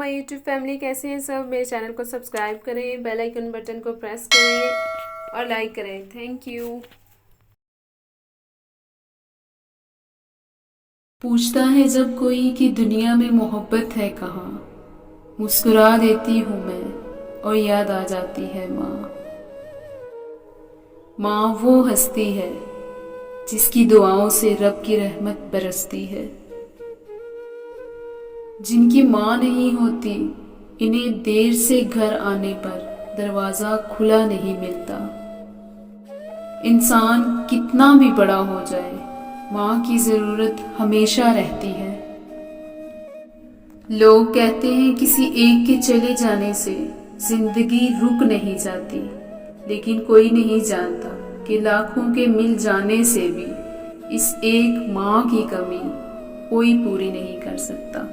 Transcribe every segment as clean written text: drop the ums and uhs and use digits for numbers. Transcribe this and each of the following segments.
My YouTube family, कैसे हैं सब। मेरे चैनल को सब्सक्राइब करें, बेल आइकन बटन को प्रेस करें और लाइक करें। Thank you. पूछता है जब कोई कि दुनिया में मोहब्बत है कहाँ, मुस्कुरा देती हूँ मैं और याद आ जाती है माँ। माँ वो हस्ती है जिसकी दुआओं से रब की रहमत बरसती है। जिनकी माँ नहीं होती इन्हें देर से घर आने पर दरवाज़ा खुला नहीं मिलता। इंसान कितना भी बड़ा हो जाए, माँ की ज़रूरत हमेशा रहती है। लोग कहते हैं किसी एक के चले जाने से जिंदगी रुक नहीं जाती, लेकिन कोई नहीं जानता कि लाखों के मिल जाने से भी इस एक माँ की कमी कोई पूरी नहीं कर सकता।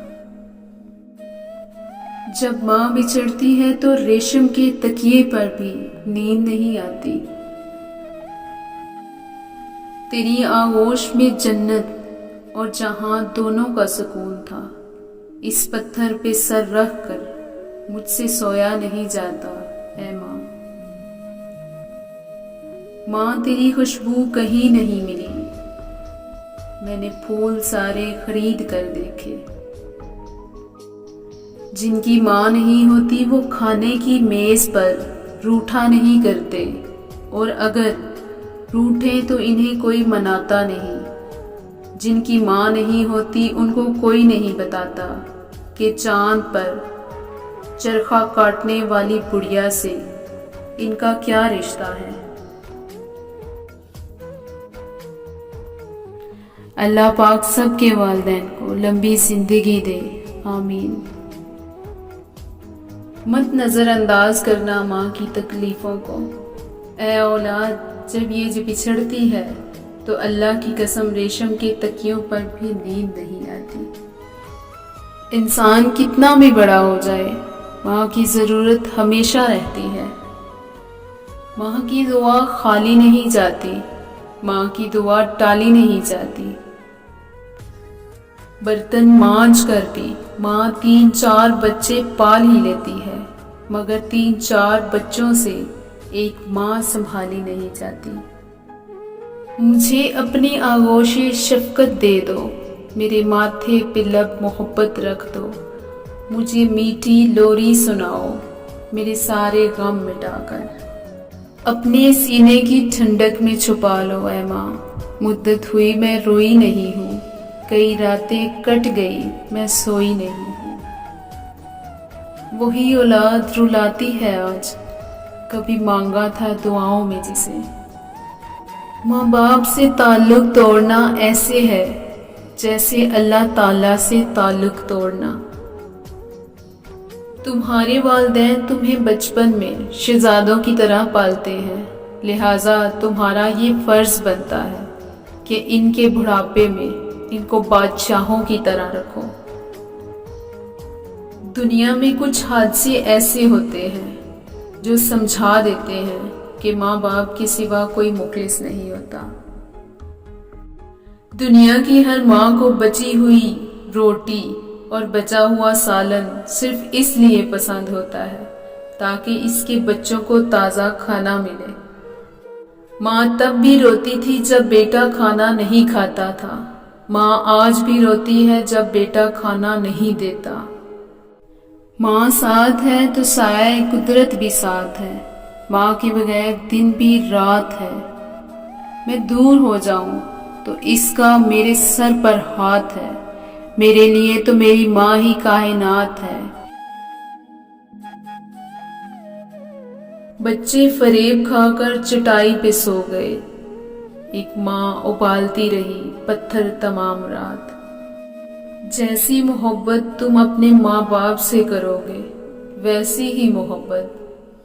जब माँ बिछड़ती है तो रेशम के तकिए पर भी नींद नहीं आती। तेरी आगोश में जन्नत और जहां दोनों का सुकून था, इस पत्थर पे सर रख कर मुझसे सोया नहीं जाता ऐ माँ। माँ तेरी खुशबू कहीं नहीं मिली, मैंने फूल सारे खरीद कर देखे। जिनकी माँ नहीं होती वो खाने की मेज पर रूठा नहीं करते, और अगर रूठे तो इन्हें कोई मनाता नहीं। जिनकी माँ नहीं होती उनको कोई नहीं बताता कि चांद पर चरखा काटने वाली बुढ़िया से इनका क्या रिश्ता है। अल्लाह पाक सबके वालिदैन को लंबी जिंदगी दे, आमीन। मत नज़रअंदाज करना माँ की तकलीफ़ों को। ऐ औलाद, जब ये बिछड़ती है तो अल्लाह की कसम रेशम के तकियों पर भी नींद नहीं आती। इंसान कितना भी बड़ा हो जाए, माँ की ज़रूरत हमेशा रहती है। माँ की दुआ खाली नहीं जाती, माँ की दुआ टाली नहीं जाती। बर्तन मांझ कर भी माँ 3-4 बच्चे पाल ही लेती है, मगर 3-4 बच्चों से एक माँ संभाली नहीं जाती। मुझे अपनी आगोशे शफकत दे दो, मेरे माथे पे लब मोहब्बत रख दो। मुझे मीठी लोरी सुनाओ, मेरे सारे गम मिटाकर। अपने सीने की ठंडक में छुपा लो ऐ माँ, मुद्दत हुई मैं रोई नहीं हूँ। कई रातें कट गई मैं सोई नहीं हूँ। वही औलाद रुलाती है आज, कभी मांगा था दुआओं में जिसे। माँ बाप से ताल्लुक तोड़ना ऐसे है जैसे अल्लाह ताला से ताल्लुक तोड़ना। तुम्हारे वालिदैन तुम्हें बचपन में शहजादों की तरह पालते हैं, लिहाजा तुम्हारा ये फर्ज बनता है कि इनके बुढ़ापे में इनको बादशाहों की तरह रखो। दुनिया में कुछ हादसे ऐसे होते हैं जो समझा देते हैं कि माँ बाप के सिवा कोई मुखलिस नहीं होता। दुनिया की हर माँ को बची हुई रोटी और बचा हुआ सालन सिर्फ इसलिए पसंद होता है ताकि इसके बच्चों को ताज़ा खाना मिले। माँ तब भी रोती थी जब बेटा खाना नहीं खाता था, माँ आज भी रोती है जब बेटा खाना नहीं देता। माँ साथ है तो साया कुदरत भी साथ है, माँ के बगैर दिन भी रात है। मैं दूर हो जाऊं तो इसका मेरे सर पर हाथ है, मेरे लिए तो मेरी माँ ही कायनात है। बच्चे फरेब खाकर चटाई पे सो गए, एक माँ उबालती रही पत्थर तमाम रात। जैसी मोहब्बत तुम अपने माँ बाप से करोगे, वैसी ही मोहब्बत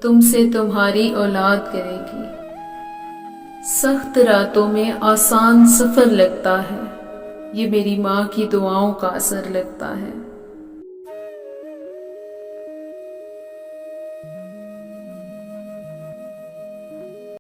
तुमसे तुम्हारी औलाद करेगी। सख्त रातों में आसान सफर लगता है, ये मेरी माँ की दुआओं का असर लगता है।